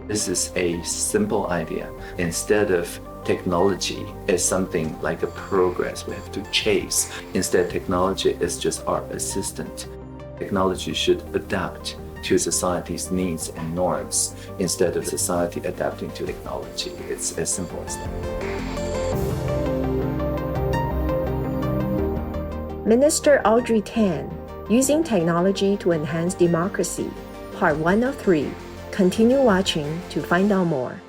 This is a simple idea. Instead of technology as something like a progress we have to chase, instead technology is just our assistant. Technology should adapt to society's needs and norms instead of society adapting to technology. It's as simple as that. Minister Audrey Tang, Using Technology to Enhance Democracy, Part 1 of 3. Continue watching to find out more.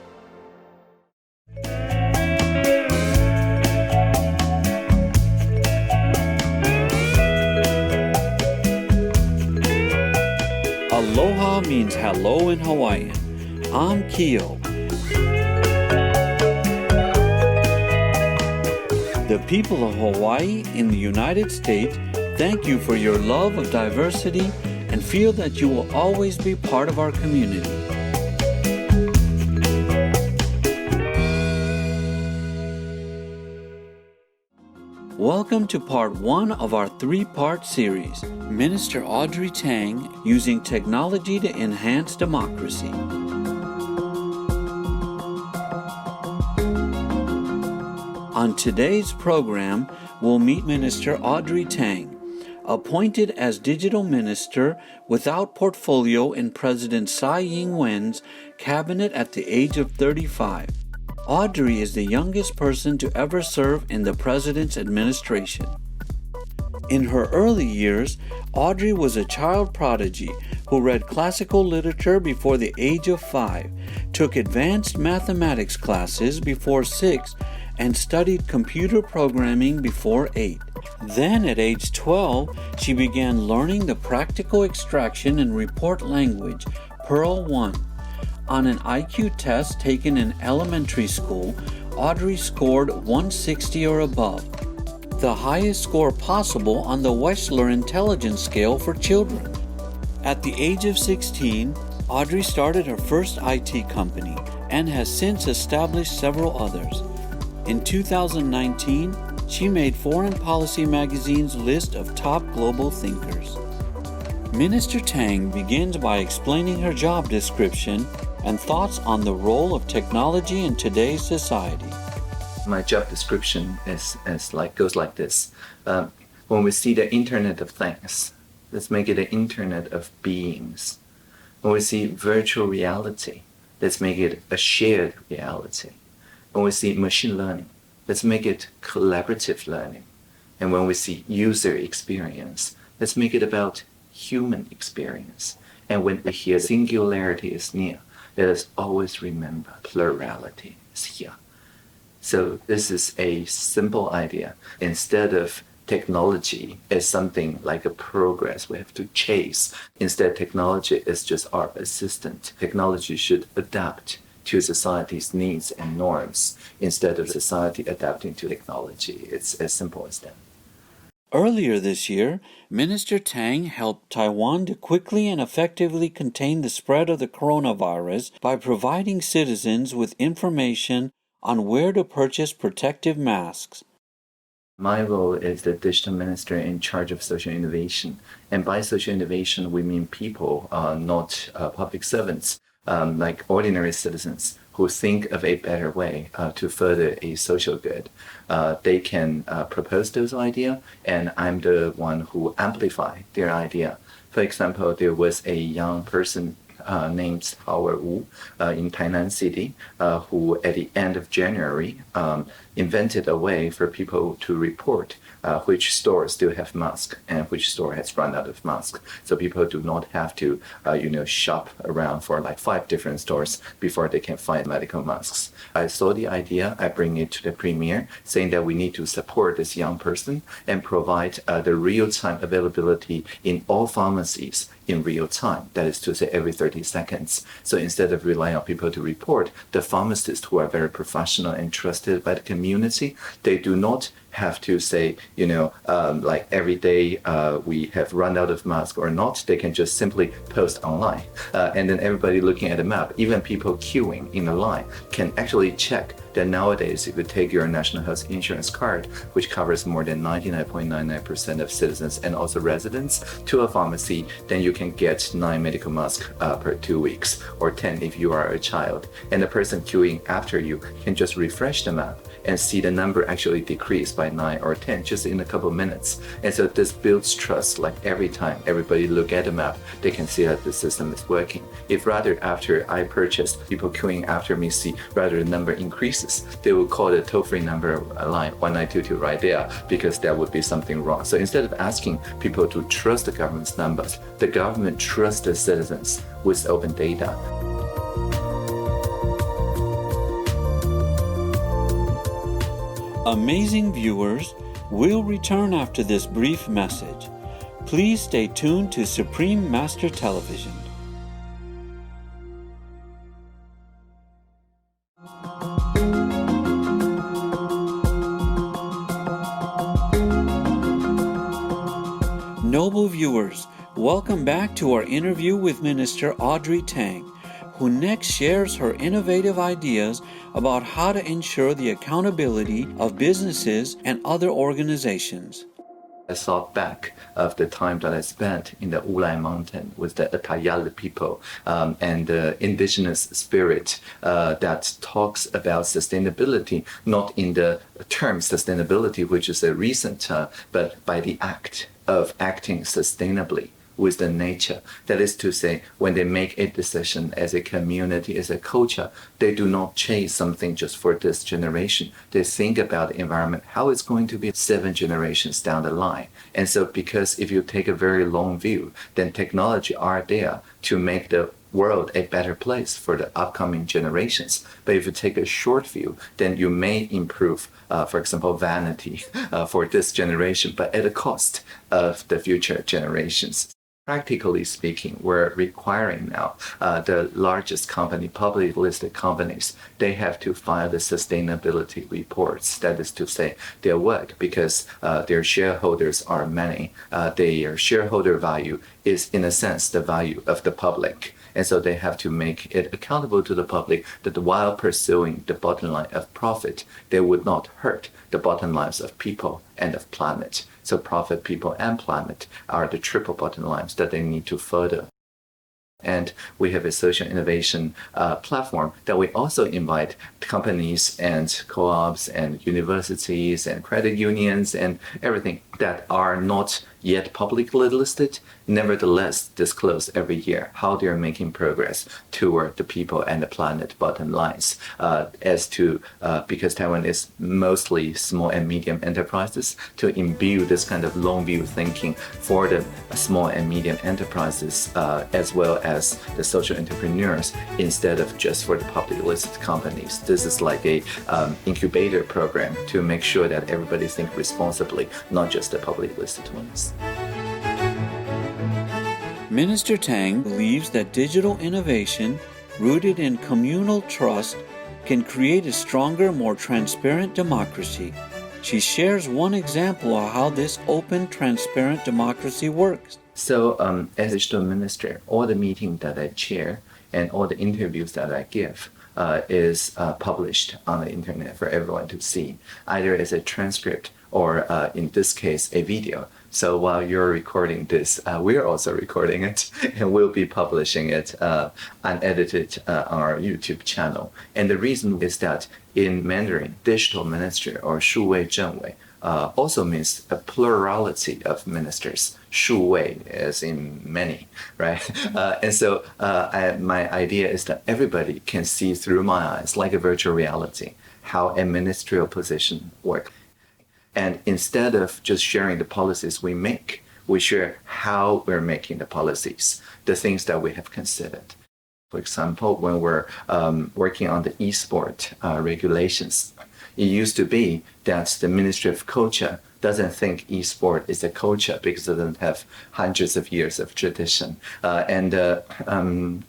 Aloha means hello in Hawaiian. I'm Keo. The people of Hawaii in the United States thank you for your love of diversity and feel that you will always be part of our community. Welcome to part 1 of our 3-part series, Minister Audrey Tang, Using Technology to Enhance Democracy. On today's program, we'll meet Minister Audrey Tang, appointed as Digital Minister without portfolio in President Tsai Ing-wen's cabinet at the age of 35. Audrey is the youngest person to ever serve in the President's administration. In her early years, Audrey was a child prodigy who read classical literature before the age of 5, took advanced mathematics classes before 6, and studied computer programming before 8. Then at age 12, she began learning the practical extraction and report language, Perl 1. On an IQ test taken in elementary school, Audrey scored 160 or above, the highest score possible on the Wechsler Intelligence Scale for children. At the age of 16, Audrey started her first IT company and has since established several others. In 2019, she made Foreign Policy Magazine's list of top global thinkers. Minister Tang begins by explaining her job description and thoughts on the role of technology in today's society. My job description goes like this. When we see the Internet of Things, let's make it an Internet of Beings. When we see virtual reality, let's make it a shared reality. When we see machine learning, let's make it collaborative learning. And when we see user experience, let's make it about human experience. And when we hear singularity is near, let us always remember plurality is here. So this is a simple idea. Instead of technology as something like a progress we have to chase, instead technology is just our assistant. Technology should adapt to society's needs and norms instead of society adapting to technology. It's as simple as that. Earlier this year, Minister Tang helped Taiwan to quickly and effectively contain the spread of the coronavirus by providing citizens with information on where to purchase protective masks. My role is the digital minister in charge of social innovation. And by social innovation, we mean people, not public servants, like ordinary citizens who think of a better way to further a social good. They can propose those ideas, and I'm the one who amplify their idea. For example, there was a young person named Howard Wu in Tainan City who at the end of January invented a way for people to report which stores still have masks and which store has run out of masks. So people do not have to shop around for like 5 different stores before they can find medical masks. I saw the idea, I bring it to the premier, saying that we need to support this young person and provide the real-time availability in all pharmacies in real time, that is to say every 30 seconds. So instead of relying on people to report, the pharmacists who are very professional and trusted by the community, they do not have to say, like every day we have run out of mask or not. They can just simply post online. And then everybody looking at the map, even people queuing in the line, can actually check that nowadays, if you take your national health insurance card, which covers more than 99.99% of citizens and also residents, to a pharmacy, then you can get 9 medical masks per 2 weeks, or 10 if you are a child. And the person queuing after you can just refresh the map and see the number actually decrease by 9 or 10 just in a couple minutes. And so this builds trust. Like every time everybody look at the map, they can see that the system is working. If rather after I purchase, people queuing after me see rather the number increases, they will call the toll-free number line 1922 right there, because there would be something wrong. So instead of asking people to trust the government's numbers, the government trusts the citizens with open data. Amazing viewers, we'll return after this brief message. Please stay tuned to Supreme Master Television. Noble viewers, welcome back to our interview with Minister Audrey Tang, who next shares her innovative ideas about how to ensure the accountability of businesses and other organizations. I thought back of the time that I spent in the Wulan Mountain with the Atayal people and the indigenous spirit that talks about sustainability, not in the term sustainability, which is a recent term, but by the act of acting sustainably with the nature. That is to say, when they make a decision as a community, as a culture, they do not chase something just for this generation. They think about the environment, how it's going to be 7 generations down the line. And so because if you take a very long view, then technology are there to make the world a better place for the upcoming generations. But if you take a short view, then you may improve, for example, vanity for this generation, but at the cost of the future generations. Practically speaking, we're requiring now the largest company, publicly listed companies, they have to file the sustainability reports. That is to say, their work, because their shareholders are many. Their shareholder value is, in a sense, the value of the public. And so they have to make it accountable to the public that while pursuing the bottom line of profit, they would not hurt the bottom lines of people and of planet. So profit, people, and planet are the triple bottom lines that they need to further. And we have a social innovation platform that we also invite companies and co-ops and universities and credit unions and everything that are not yet publicly listed, nevertheless disclose every year how they are making progress toward the people and the planet bottom lines. Because Taiwan is mostly small and medium enterprises, to imbue this kind of long view thinking for the small and medium enterprises as well as the social entrepreneurs, instead of just for the publicly listed companies. This is like a incubator program to make sure that everybody thinks responsibly, not just the publicly listed ones. Minister Tang believes that digital innovation, rooted in communal trust, can create a stronger, more transparent democracy. She shares one example of how this open, transparent democracy works. So, as a digital minister, all the meetings that I chair and all the interviews that I give is published on the internet for everyone to see, either as a transcript or in this case, a video. So while you're recording this, we're also recording it, and we'll be publishing it unedited on our YouTube channel. And the reason is that in Mandarin, digital minister or 数位政委 also means a plurality of ministers. 数位as in many, right? And so my idea is that everybody can see through my eyes, like a virtual reality, how a ministerial position works. And instead of just sharing the policies we make, we share how we're making the policies, the things that we have considered. For example, when we're working on the e-sport regulations, it used to be that the Ministry of Culture doesn't think e-sport is a culture because it doesn't have hundreds of years of tradition. And the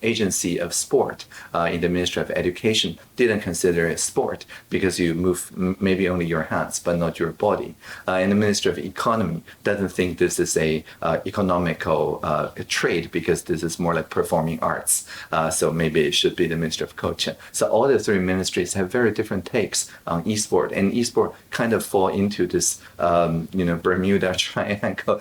agency of sport in the Ministry of Education didn't consider it sport because you move maybe only your hands, but not your body. And the Ministry of Economy doesn't think this is a economical trade because this is more like performing arts. So maybe it should be the Ministry of Culture. So all the three ministries have very different takes on e-sport, and e-sport kind of fall into this Bermuda Triangle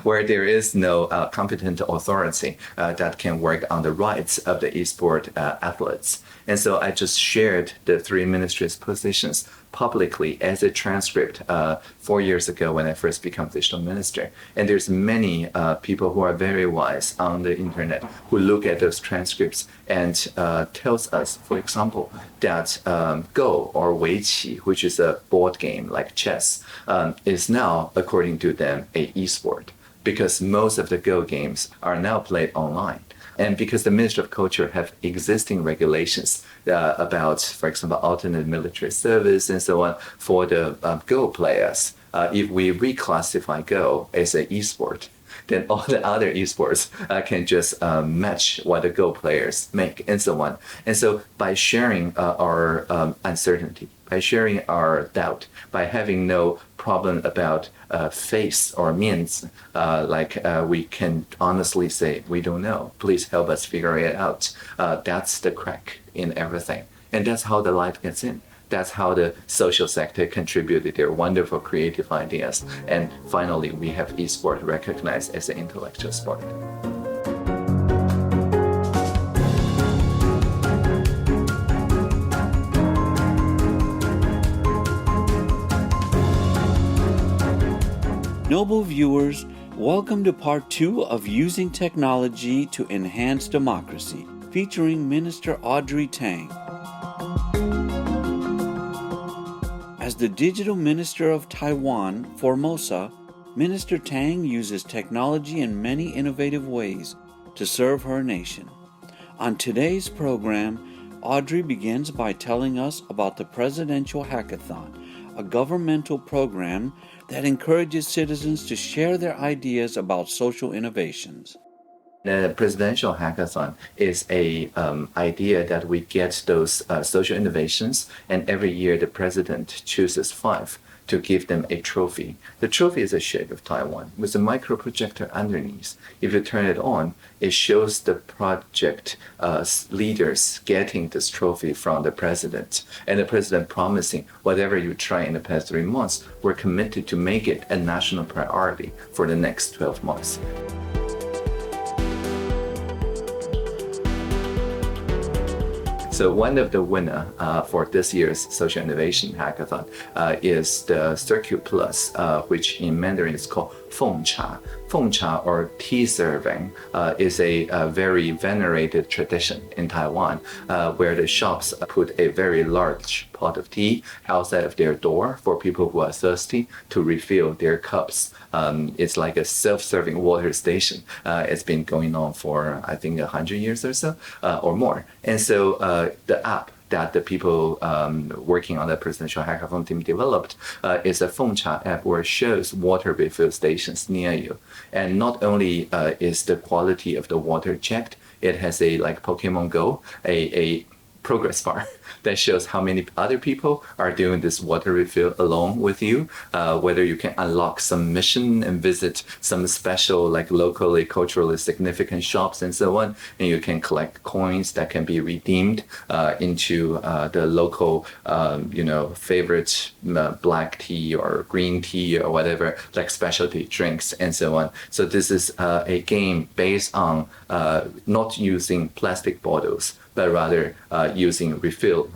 where there is no competent authority that can work on the rights of the e-sport athletes. And so I just shared the three ministries' positions publicly as a transcript 4 years ago when I first became digital minister. And there's many people who are very wise on the internet who look at those transcripts and tells us, for example, that Go or Weiqi, which is a board game like chess, is now, according to them, a e-sport because most of the Go games are now played online. And because the Ministry of Culture have existing regulations about, for example, alternate military service and so on for the Go players, if we reclassify Go as an e-sport, then all the other esports can just match what the Go players make and so on. And so by sharing our uncertainty, by sharing our doubt, by having no problem about face or means, we can honestly say, we don't know. Please help us figure it out. That's the crack in everything. And that's how the light gets in. That's how the social sector contributed their wonderful creative ideas. And finally, we have eSport recognized as an intellectual sport. Noble viewers, welcome to part 2 of Using Technology to Enhance Democracy, featuring Minister Audrey Tang. As the Digital Minister of Taiwan, Formosa, Minister Tang uses technology in many innovative ways to serve her nation. On today's program, Audrey begins by telling us about the Presidential Hackathon, a governmental program that encourages citizens to share their ideas about social innovations. The Presidential Hackathon is a idea that we get those social innovations, and every year the president chooses 5 to give them a trophy. The trophy is a shape of Taiwan with a micro projector underneath. If you turn it on, it shows the project leaders getting this trophy from the president, and the president promising whatever you try in the past 3 months, we're committed to make it a national priority for the next 12 months. So one of the winners for this year's Social Innovation Hackathon is the Circuit Plus, which in Mandarin is called Feng Cha. Feng Cha, or tea serving, is a very venerated tradition in Taiwan, where the shops put a very large pot of tea outside of their door for people who are thirsty to refill their cups. It's like a self-serving water station. It's been going on for, I think, 100 years or so, or more. And so the app that the people working on the Presidential Hackathon team developed is a Feng Cha app where it shows water refill stations near you. And not only is the quality of the water checked, it has a, like Pokemon Go, a progress bar that shows how many other people are doing this water refill along with you, whether you can unlock some mission and visit some special, like locally, culturally significant shops and so on, and you can collect coins that can be redeemed into the local, favorite black tea or green tea or whatever, like specialty drinks and so on. So this is a game based on not using plastic bottles, but rather using refill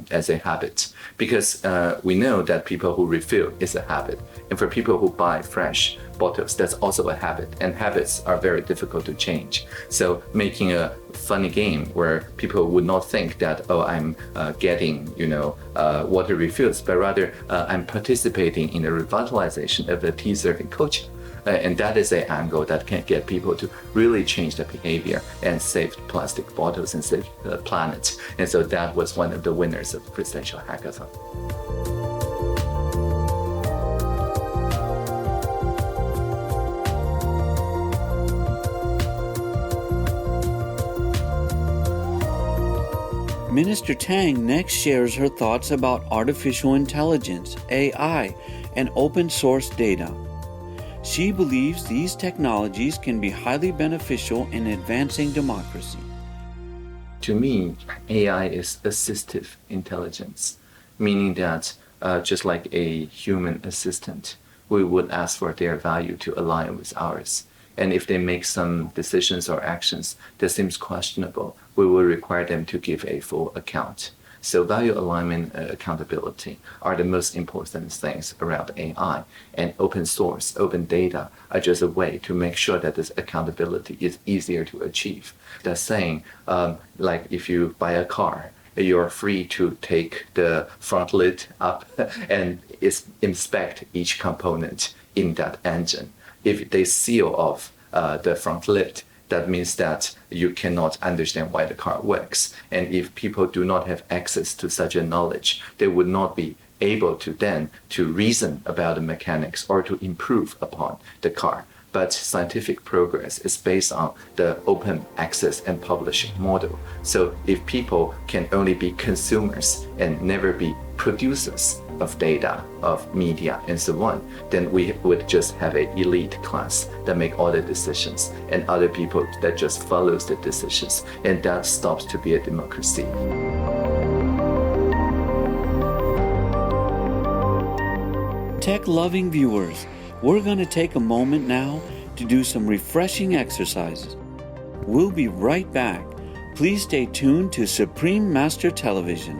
as a habit. Because we know that people who refill is a habit. And for people who buy fresh bottles, that's also a habit. And habits are very difficult to change. So making a funny game where people would not think that, oh, I'm getting, water refills, but rather I'm participating in the revitalization of the tea serving culture. And that is an angle that can get people to really change their behavior and save plastic bottles and save the planet. And so that was one of the winners of the Presidential Hackathon. Minister Tang next shares her thoughts about artificial intelligence, AI, and open source data. She believes these technologies can be highly beneficial in advancing democracy. To me, AI is assistive intelligence, meaning that just like a human assistant, we would ask for their value to align with ours. And if they make some decisions or actions that seems questionable, we will require them to give a full account. So value alignment and accountability are the most important things around AI. And open source, open data are just a way to make sure that this accountability is easier to achieve. That's saying, like if you buy a car, you're free to take the front lid up and inspect each component in that engine. If they seal off the front lid, that means that you cannot understand why the car works. And if people do not have access to such a knowledge, they would not be able to then to reason about the mechanics or to improve upon the car. But scientific progress is based on the open access and publishing model. So if people can only be consumers and never be producers of data, of media, and so on, then we would just have an elite class that make all the decisions and other people that just follows the decisions. And that stops to be a democracy. Tech-loving viewers, we're going to take a moment now to do some refreshing exercises. We'll be right back. Please stay tuned to Supreme Master Television.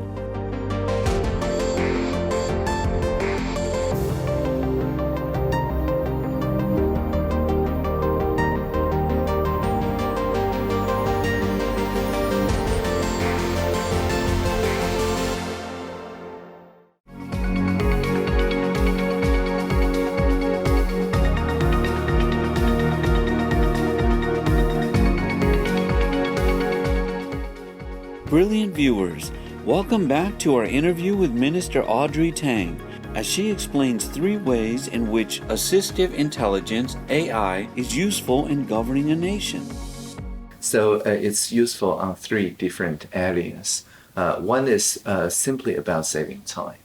Brilliant viewers, welcome back to our interview with Minister Audrey Tang as she explains 3 ways in which assistive intelligence, AI, is useful in governing a nation. So it's useful on 3 different areas. One is simply about saving time.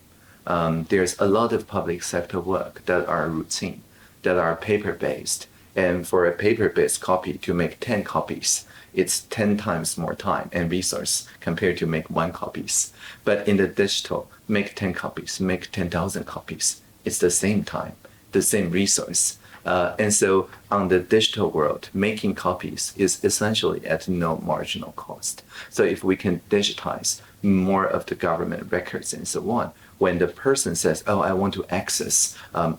There's a lot of public sector work that are routine, that are paper-based. And for a paper-based copy to make 10 copies, it's 10 times more time and resource compared to make 1 copies. But in the digital, make 10 copies, make 10,000 copies. It's the same time, the same resource. And so on the digital world, making copies is essentially at no marginal cost. So if we can digitize more of the government records and so on, when the person says, oh, I want to access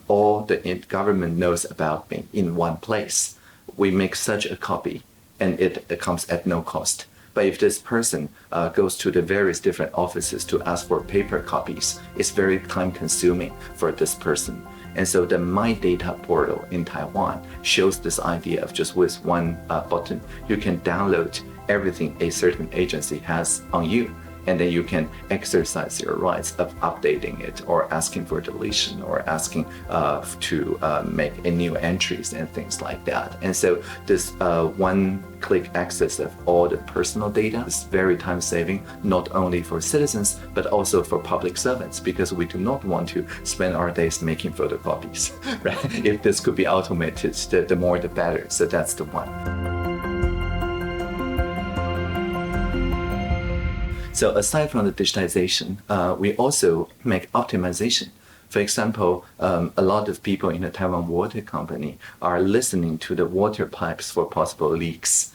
all the government knows about me in one place, we make such a copy and it comes at no cost. But if this person goes to the various different offices to ask for paper copies, it's very time consuming for this person. And so the My Data portal in Taiwan shows this idea of just with one button, you can download everything a certain agency has on you. And then you can exercise your rights of updating it or asking for deletion or asking to make a new entries and things like that. And so this one-click access of all the personal data is very time-saving, not only for citizens, but also for public servants, because we do not want to spend our days making photocopies, right? If this could be automated, the more the better. So that's the one. So aside from the digitization, we also make optimization. For example, a lot of people in the Taiwan Water Company are listening to the water pipes for possible leaks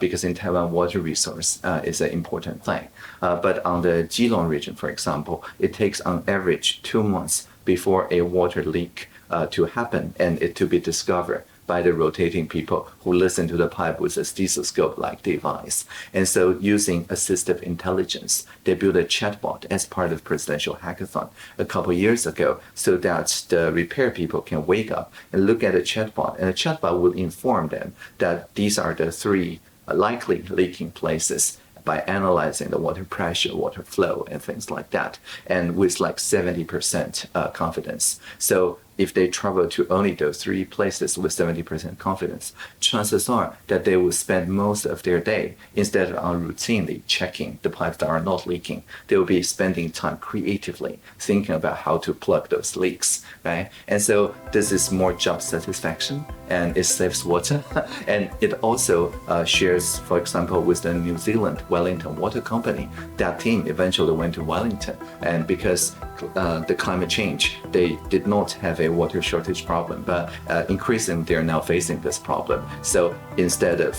because in Taiwan, water resource is an important thing. But on the Keelung region, for example, it takes on average 2 months before a water leak to happen and it to be discovered by the rotating people who listen to the pipe with a stethoscope-like device. And so using assistive intelligence, they built a chatbot as part of presidential hackathon a couple years ago so that the repair people can wake up and look at a chatbot, and the chatbot will inform them that these are the 3 likely leaking places by analyzing the water pressure, water flow, and things like that, and with like 70% confidence. So if they travel to only those 3 places with 70% confidence, chances are that they will spend most of their day, instead of routinely checking the pipes that are not leaking, they will be spending time creatively thinking about how to plug those leaks, right? And so this is more job satisfaction, and it saves water. And it also shares, for example, with the New Zealand Wellington Water Company. That team eventually went to Wellington, and because the climate change, they did not have a water shortage problem, but increasingly they're now facing this problem. So instead of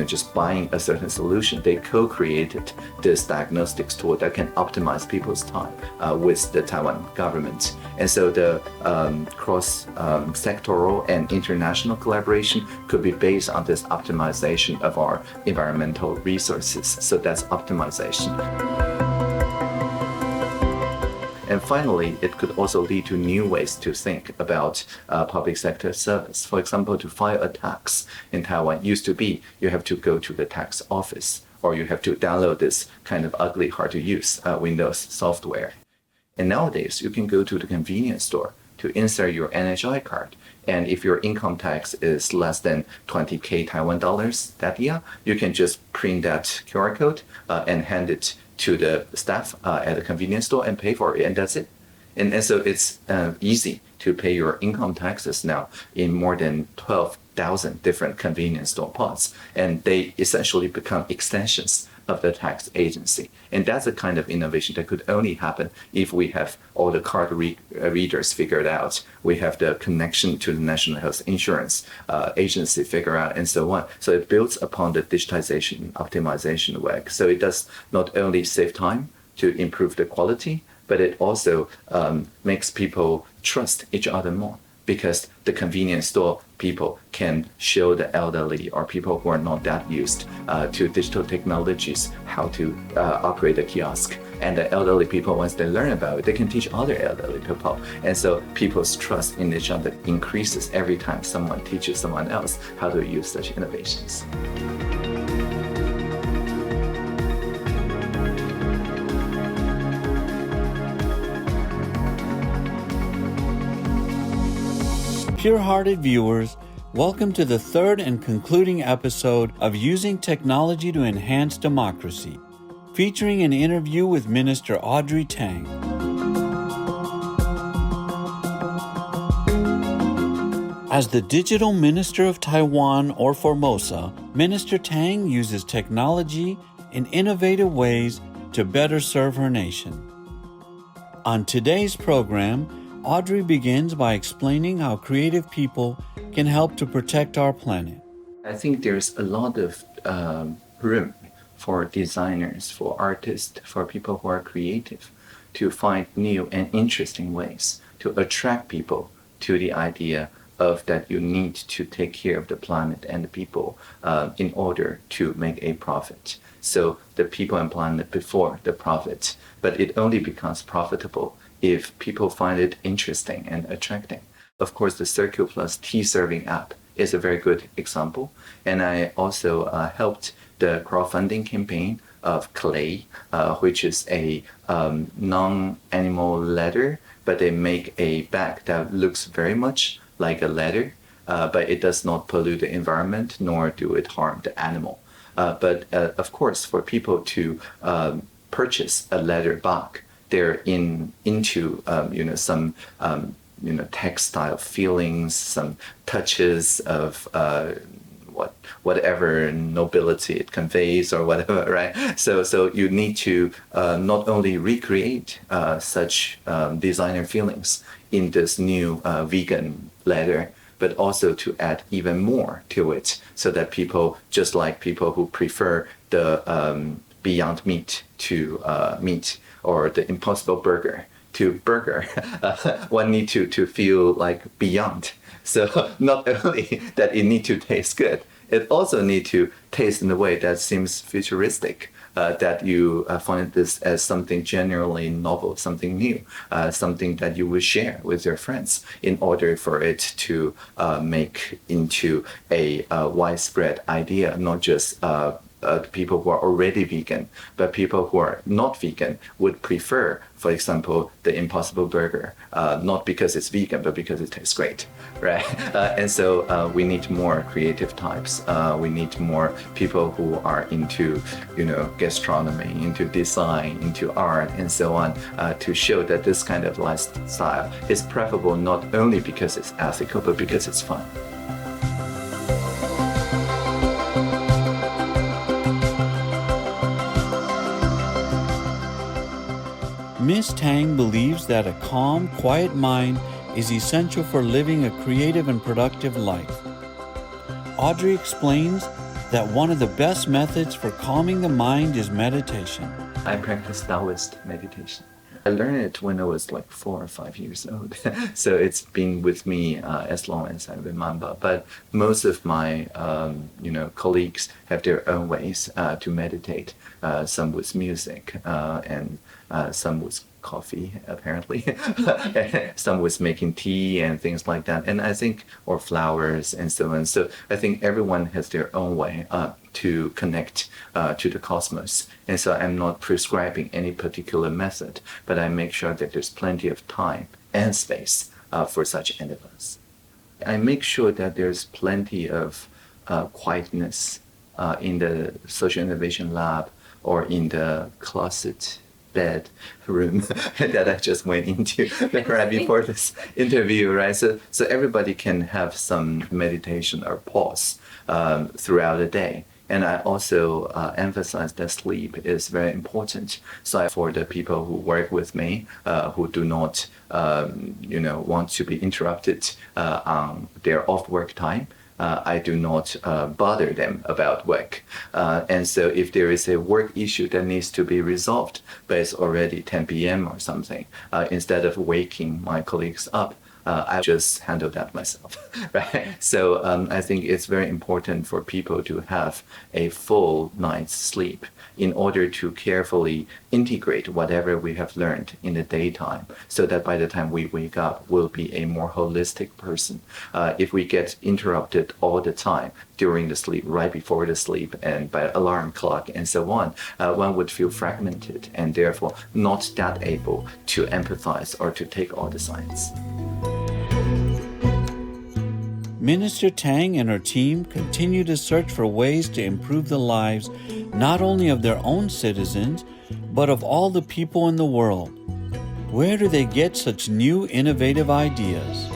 just buying a certain solution, they co-created this diagnostics tool that can optimize people's time with the Taiwan government. And so the cross-sectoral and international collaboration could be based on this optimization of our environmental resources. So that's optimization. And finally, it could also lead to new ways to think about public sector service. For example, to file a tax in Taiwan used to be you have to go to the tax office, or you have to download this kind of ugly, hard to use Windows software. And nowadays, you can go to the convenience store to insert your NHI card. And if your income tax is less than 20K Taiwan dollars that year, you can just print that QR code and hand it to the staff at the convenience store and pay for it, and that's it. And so it's easy to pay your income taxes now in more than 12,000 different convenience store pods, and they essentially become extensions of the tax agency. And that's a kind of innovation that could only happen if we have all the card readers figured out, we have the connection to the National Health Insurance Agency figured out, and so on. So it builds upon the digitization and optimization work. So it does not only save time to improve the quality, but it also makes people trust each other more, because the convenience store people can show the elderly or people who are not that used to digital technologies how to operate a kiosk. And the elderly people, once they learn about it, they can teach other elderly people. And so people's trust in each other increases every time someone teaches someone else how to use such innovations. Pure-hearted viewers, welcome to the third and concluding episode of Using Technology to Enhance Democracy, featuring an interview with Minister Audrey Tang. As the Digital Minister of Taiwan, or Formosa, Minister Tang uses technology in innovative ways to better serve her nation. On today's program, Audrey begins by explaining how creative people can help to protect our planet. I think there's a lot of room for designers, for artists, for people who are creative to find new and interesting ways to attract people to the idea of that you need to take care of the planet and the people in order to make a profit. So the people and planet before the profit, but it only becomes profitable if people find it interesting and attracting. Of course, the Circle Plus tea serving app is a very good example. And I also helped the crowdfunding campaign of clay, which is a non-animal leather, but they make a bag that looks very much like a leather, but it does not pollute the environment, nor do it harm the animal. But of course, for people to purchase a leather bag, they're into some textile feelings, some touches of whatever nobility it conveys or whatever, right? So you need to not only recreate such designer feelings in this new vegan leather, but also to add even more to it, so that people, just like people who prefer the Beyond Meat to meat, or the Impossible Burger to burger, one need to feel like beyond. So not only that it need to taste good, it also need to taste in a way that seems futuristic, that you find this as something genuinely novel, something new, something that you will share with your friends in order for it to make into a widespread idea, not just people who are already vegan, but people who are not vegan would prefer, for example, the Impossible Burger, not because it's vegan, but because it tastes great, right? And so we need more creative types. We need more people who are into, gastronomy, into design, into art, and so on, to show that this kind of lifestyle is preferable not only because it's ethical, but because it's fun. Ms. Tang believes that a calm, quiet mind is essential for living a creative and productive life. Audrey explains that one of the best methods for calming the mind is meditation. I practice Taoist meditation. I learned it when I was like 4 or 5 years old. So it's been with me as long as I remember. But most of my, colleagues have their own ways to meditate. Some with music and some with coffee, apparently. Some with making tea and things like that. And I think, or flowers and so on. So I think everyone has their own way to connect to the cosmos. And so I'm not prescribing any particular method, but I make sure that there's plenty of time and space for such endeavors. I make sure that there's plenty of quietness in the social innovation lab or in the closet bed room that I just went into right before this interview, right? So everybody can have some meditation or pause throughout the day. And I also emphasize that sleep is very important. So for the people who work with me, who do not, want to be interrupted on their off-work time, I do not bother them about work. And so if there is a work issue that needs to be resolved, but it's already 10 p.m. or something, instead of waking my colleagues up, I just handle that myself, right? So I think it's very important for people to have a full night's sleep in order to carefully integrate whatever we have learned in the daytime, so that by the time we wake up, we'll be a more holistic person. If we get interrupted all the time during the sleep, right before the sleep, and by alarm clock and so on, one would feel fragmented and therefore not that able to empathize or to take all the signs. Minister Tang and her team continue to search for ways to improve the lives not only of their own citizens, but of all the people in the world. Where do they get such new innovative ideas?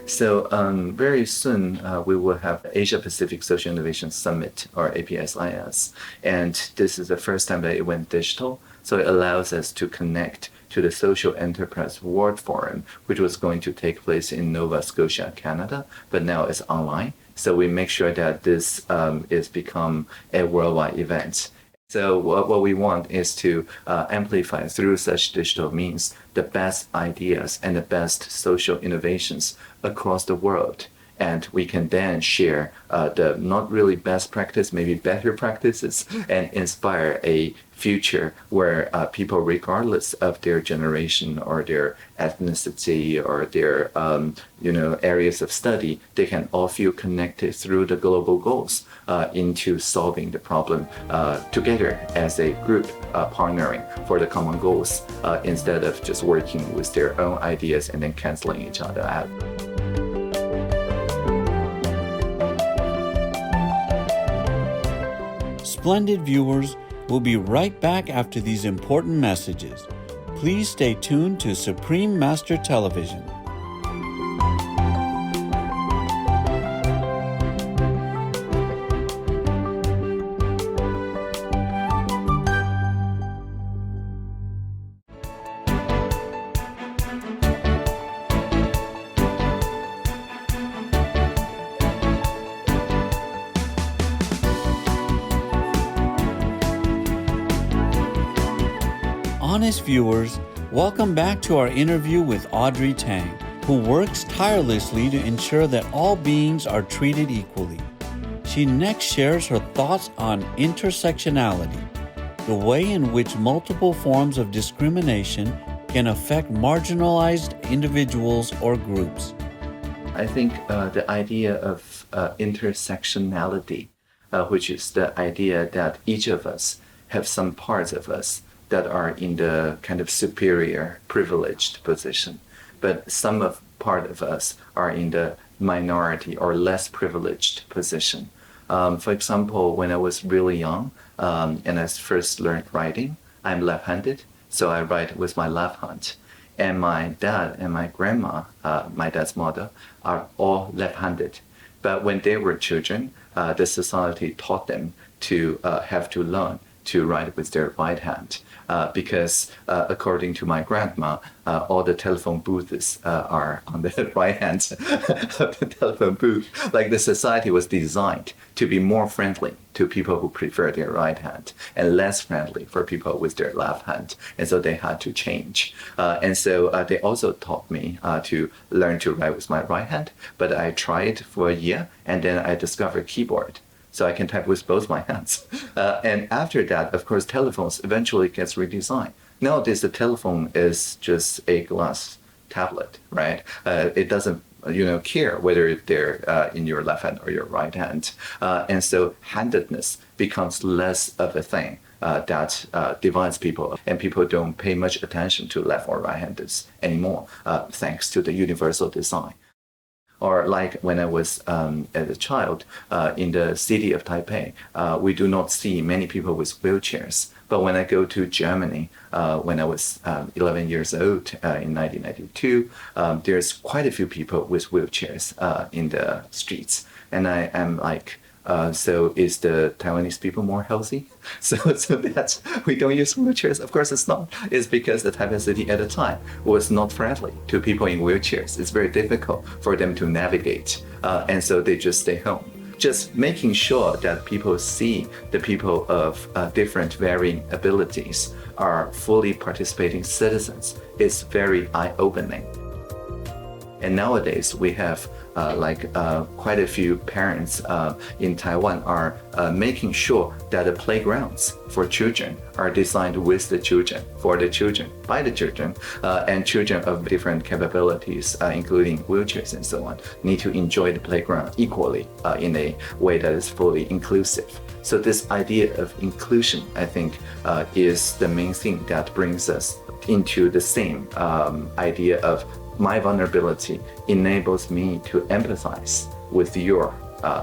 So very soon we will have Asia Pacific Social Innovation Summit, or APSIS. And this is the first time that it went digital. So it allows us to connect to the Social Enterprise World Forum, which was going to take place in Nova Scotia, Canada, but now it's online. So we make sure that this is become a worldwide event. So what we want is to amplify through such digital means the best ideas and the best social innovations across the world. And we can then share the not really best practice, maybe better practices, and inspire a future where people, regardless of their generation or their ethnicity or their areas of study, they can all feel connected through the global goals into solving the problem together as a group, partnering for the common goals instead of just working with their own ideas and then canceling each other out. Splendid viewers, we'll be right back after these important messages. Please stay tuned to Supreme Master Television. Honest viewers, welcome back to our interview with Audrey Tang, who works tirelessly to ensure that all beings are treated equally. She next shares her thoughts on intersectionality, the way in which multiple forms of discrimination can affect marginalized individuals or groups. I think the idea of intersectionality which is the idea that each of us have some parts of us that are in the kind of superior, privileged position, but some of part of us are in the minority or less privileged position. For example, when I was really young and I first learned writing, I'm left-handed, so I write with my left hand. And my dad and my grandma, my dad's mother, are all left-handed. But when they were children, the society taught them to have to learn to write with their right hand. Because according to my grandma, all the telephone booths are on the right hand of the telephone booth. Like the society was designed to be more friendly to people who prefer their right hand and less friendly for people with their left hand. And so they had to change. And so they also taught me to learn to write with my right hand. But I tried for a year and then I discovered keyboard. So I can type with both my hands. And after that, of course, telephones eventually gets redesigned. Nowadays, the telephone is just a glass tablet, right? It doesn't, care whether they're in your left hand or your right hand. And so handedness becomes less of a thing that divides people, and people don't pay much attention to left or right-handers anymore, thanks to the universal design. Or like when I was as a child in the city of Taipei, we do not see many people with wheelchairs. But when I go to Germany, when I was 11 years old in 1992, there's quite a few people with wheelchairs in the streets. And I am like, so is the Taiwanese people more healthy? So that we don't use wheelchairs? Of course it's not. It's because the Tainan City at the time was not friendly to people in wheelchairs. It's very difficult for them to navigate. And so they just stay home. Just making sure that people see the people of different varying abilities are fully participating citizens is very eye-opening. And nowadays we have quite a few parents in Taiwan are making sure that the playgrounds for children are designed with the children, for the children, by the children, and children of different capabilities, including wheelchairs and so on, need to enjoy the playground equally in a way that is fully inclusive. So this idea of inclusion, I think, is the main thing that brings us into the same idea of my vulnerability enables me to empathize with your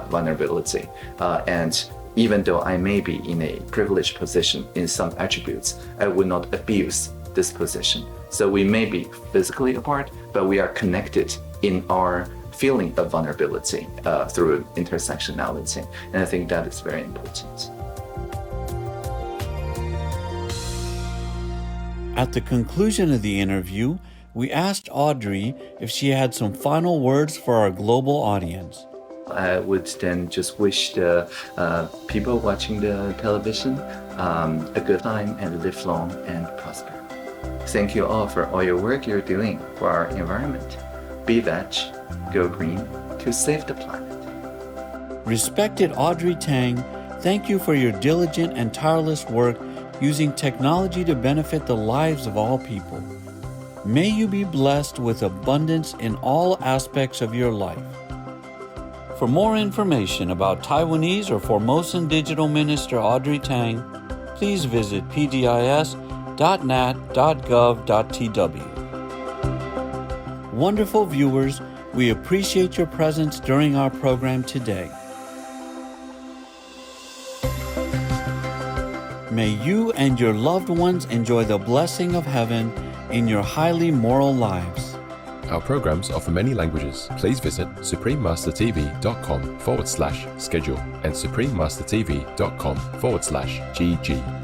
vulnerability. And even though I may be in a privileged position in some attributes, I would not abuse this position. So we may be physically apart, but we are connected in our feeling of vulnerability through intersectionality. And I think that is very important. At the conclusion of the interview, we asked Audrey if she had some final words for our global audience. I would then just wish the people watching the television a good time and live long and prosper. Thank you all for all your work you're doing for our environment. Be veg, go green to save the planet. Respected Audrey Tang, thank you for your diligent and tireless work using technology to benefit the lives of all people. May you be blessed with abundance in all aspects of your life. For more information about Taiwanese or Formosan Digital Minister Audrey Tang, please visit pdis.nat.gov.tw. Wonderful viewers, we appreciate your presence during our program today. May you and your loved ones enjoy the blessing of heaven in your highly moral lives. Our programs offer many languages. Please visit suprememastertv.com/schedule and suprememastertv.com/GG.